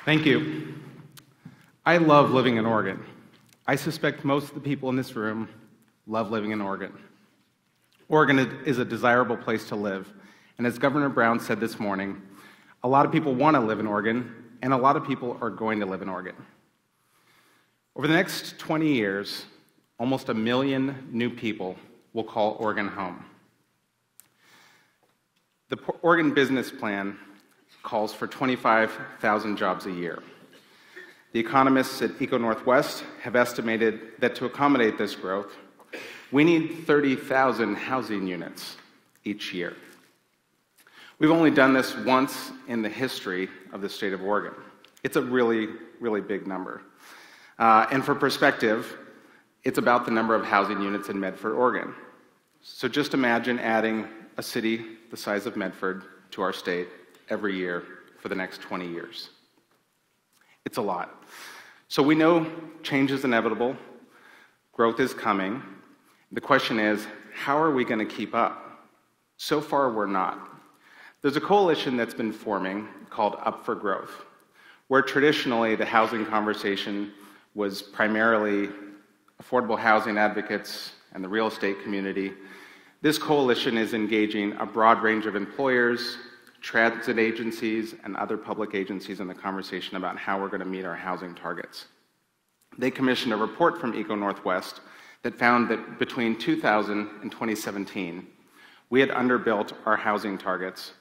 Thank you. I love living in Oregon. I suspect most of the people in this room love living in Oregon. Oregon is a desirable place to live, and as Governor Brown said this morning, a lot of people want to live in Oregon, and a lot of people are going to live in Oregon. Over the next 20 years, almost 1 million new people will call Oregon home. The Oregon Business Plan calls for 25,000 jobs a year. The economists at Eco Northwest have estimated that to accommodate this growth, we need 30,000 housing units each year. We've only done this once in the history of the state of Oregon. It's a really, really big number. And for perspective, it's about the number of housing units in Medford, Oregon. So just imagine adding a city the size of Medford to our state every year for the next 20 years. It's a lot. So we know change is inevitable, growth is coming. The question is, how are we going to keep up? So far, we're not. There's a coalition that's been forming called Up for Growth, where traditionally the housing conversation was primarily affordable housing advocates and the real estate community. This coalition is engaging a broad range of employers, transit agencies, and other public agencies in the conversation about how we're going to meet our housing targets. They commissioned a report from Eco Northwest that found that between 2000 and 2017, we had underbuilt our housing targets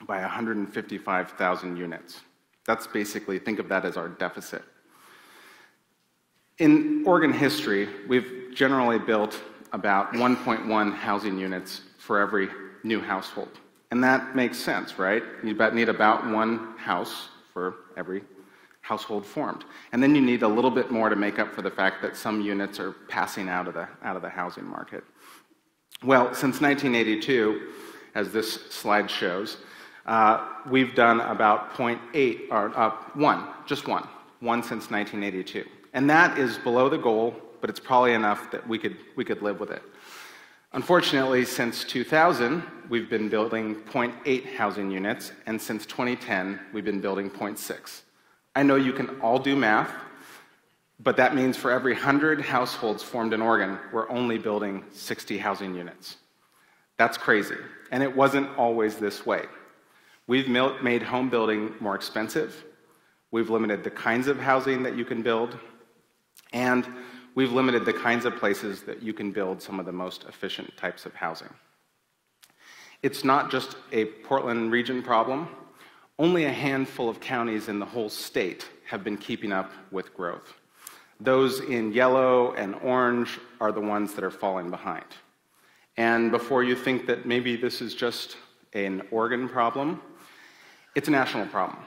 by 155,000 units. That's basically, think of that as our deficit. In Oregon history, we've generally built about 1.1 housing units for every new household. And that makes sense, right? You need about one house for every household formed. And then you need a little bit more to make up for the fact that some units are passing out of the housing market. Well, since 1982, as this slide shows, we've done about 0.8, or just one since 1982. And that is below the goal, but it's probably enough that we could live with it. Unfortunately, since 2000, we've been building 0.8 housing units, and since 2010, we've been building 0.6. I know you can all do math, but that means for every 100 households formed in Oregon, we're only building 60 housing units. That's crazy, and it wasn't always this way. We've made home building more expensive, we've limited the kinds of housing that you can build, and we've limited the kinds of places that you can build some of the most efficient types of housing. It's not just a Portland region problem. Only a handful of counties in the whole state have been keeping up with growth. Those in yellow and orange are the ones that are falling behind. And before you think that maybe this is just an Oregon problem, it's a national problem.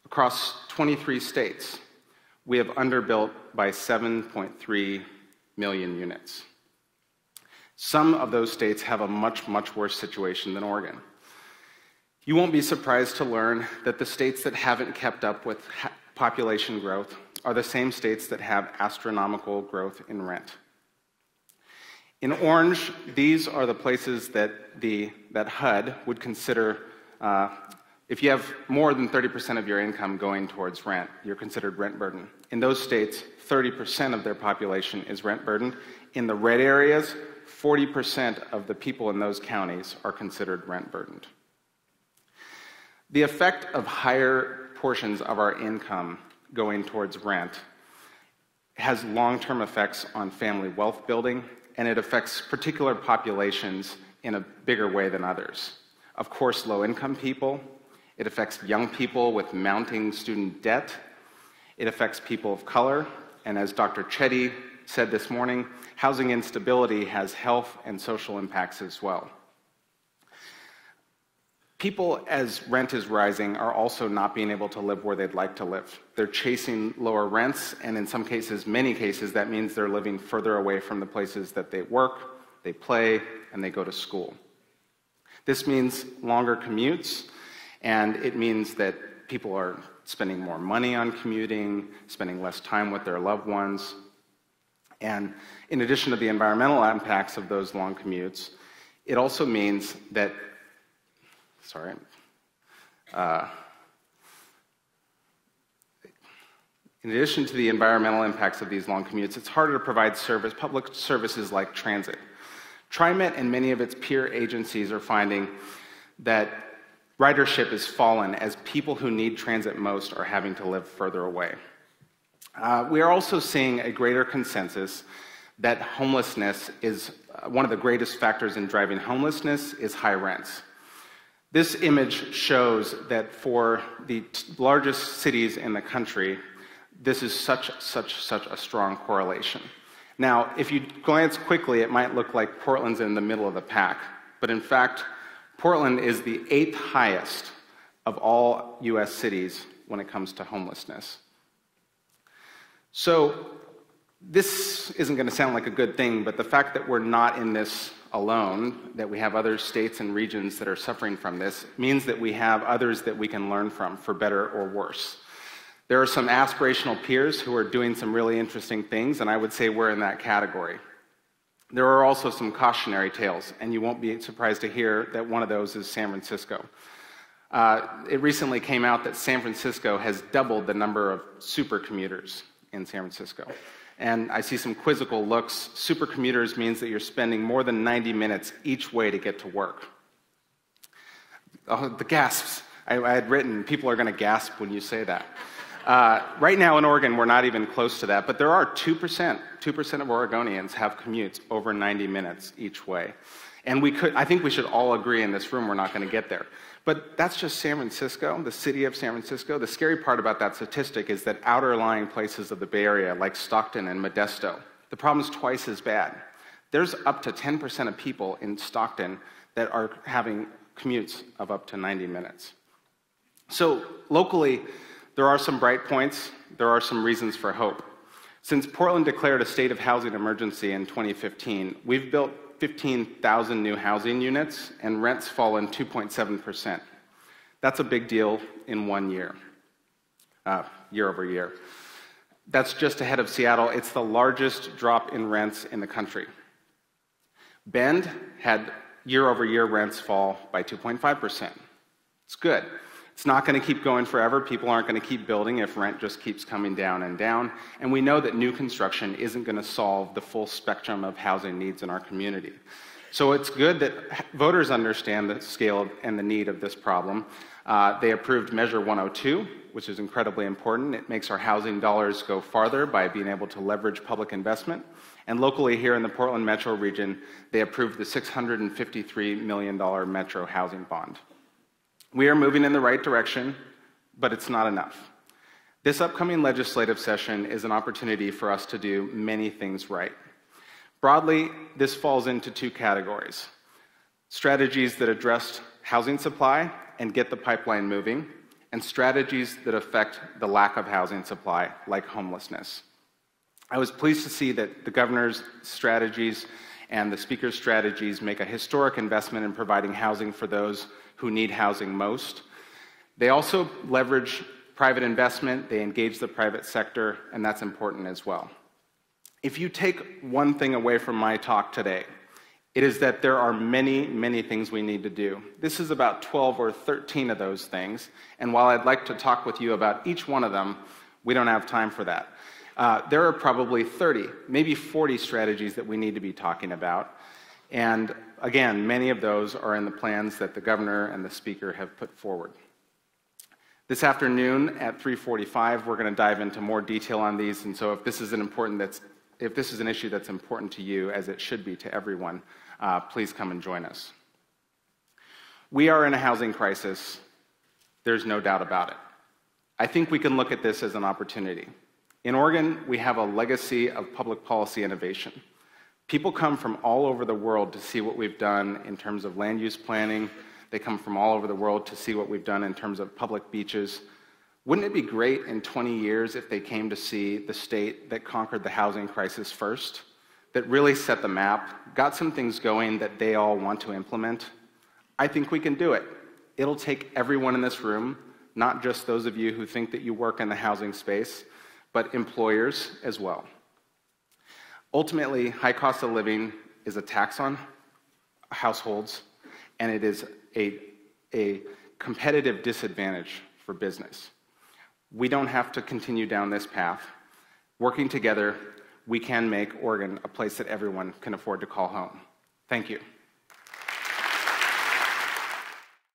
Across 23 states, we have underbuilt by 7.3 million units. Some of those states have a much, much worse situation than Oregon. You won't be surprised to learn that the states that haven't kept up with population growth are the same states that have astronomical growth in rent. In orange, these are the places that HUD would consider, if you have more than 30% of your income going towards rent, you're considered rent burden. In those states, 30% of their population is rent burdened. In the red areas, 40% of the people in those counties are considered rent burdened. The effect of higher portions of our income going towards rent has long-term effects on family wealth building, and it affects particular populations in a bigger way than others. Of course, low-income people. It affects young people with mounting student debt. It affects people of color. And as Dr. Chetty said this morning, housing instability has health and social impacts as well. People, as rent is rising, are also not being able to live where they'd like to live. They're chasing lower rents, and in some cases, many cases, that means they're living further away from the places that they work, they play, and they go to school. This means longer commutes, and it means that people are spending more money on commuting, spending less time with their loved ones. And in addition to the environmental impacts of those long commutes, it also means that In addition to the environmental impacts of these long commutes, it's harder to provide public services like transit. TriMet and many of its peer agencies are finding that ridership has fallen as people who need transit most are having to live further away. We are also seeing a greater consensus that homelessness is one of the greatest factors in driving homelessness is high rents. This image shows that for the largest cities in the country, this is such a strong correlation. Now, if you glance quickly, it might look like Portland's in the middle of the pack, but in fact, Portland is the 8th highest of all US cities when it comes to homelessness. So, this isn't going to sound like a good thing, but the fact that we're not in this alone, that we have other states and regions that are suffering from this, means that we have others that we can learn from, for better or worse. There are some aspirational peers who are doing some really interesting things, and I would say we're in that category. There are also some cautionary tales, and you won't be surprised to hear that one of those is San Francisco. It recently came out that San Francisco has doubled the number of supercommuters in San Francisco. And I see some quizzical looks. Supercommuters means that you're spending more than 90 minutes each way to get to work. Oh, the gasps. I had written, people are going to gasp when you say that. Right now in Oregon, we're not even close to that, but there are 2% of Oregonians have commutes over 90 minutes each way. And I think we should all agree in this room we're not going to get there. But that's just San Francisco, the city of San Francisco. The scary part about that statistic is that outer-lying places of the Bay Area, like Stockton and Modesto, the problem's twice as bad. There's up to 10% of people in Stockton that are having commutes of up to 90 minutes. So locally, there are some bright points. There are some reasons for hope. Since Portland declared a state of housing emergency in 2015, we've built 15,000 new housing units, and rents fallen 2.7%. That's a big deal in 1 year, year over year. That's just ahead of Seattle. It's the largest drop in rents in the country. Bend had year-over-year rents fall by 2.5%. It's good. It's not going to keep going forever. People aren't going to keep building if rent just keeps coming down and down. And we know that new construction isn't going to solve the full spectrum of housing needs in our community. So it's good that voters understand the scale and the need of this problem. They approved Measure 102, which is incredibly important. It makes our housing dollars go farther by being able to leverage public investment. And locally here in the Portland metro region, they approved the $653 million metro housing bond. We are moving in the right direction, but it's not enough. This upcoming legislative session is an opportunity for us to do many things right. Broadly, this falls into two categories: strategies that address housing supply and get the pipeline moving, and strategies that affect the lack of housing supply, like homelessness. I was pleased to see that the governor's strategies and the speaker's strategies make a historic investment in providing housing for those who need housing most. They also leverage private investment, they engage the private sector, and that's important as well. If you take one thing away from my talk today, it is that there are many, many things we need to do. This is about 12 or 13 of those things, and while I'd like to talk with you about each one of them, we don't have time for that. There are probably 30, maybe 40 strategies that we need to be talking about. And again, many of those are in the plans that the governor and the speaker have put forward. This afternoon at 3:45, we're going to dive into more detail on these. And so if this is an issue that's important to you, as it should be to everyone, please come and join us. We are in a housing crisis. There's no doubt about it. I think we can look at this as an opportunity. In Oregon, we have a legacy of public policy innovation. People come from all over the world to see what we've done in terms of land use planning. They come from all over the world to see what we've done in terms of public beaches. Wouldn't it be great in 20 years if they came to see the state that conquered the housing crisis first, that really set the map, got some things going that they all want to implement? I think we can do it. It'll take everyone in this room, not just those of you who think that you work in the housing space, but employers as well. Ultimately, high cost of living is a tax on households, and it is a competitive disadvantage for business. We don't have to continue down this path. Working together, we can make Oregon a place that everyone can afford to call home. Thank you.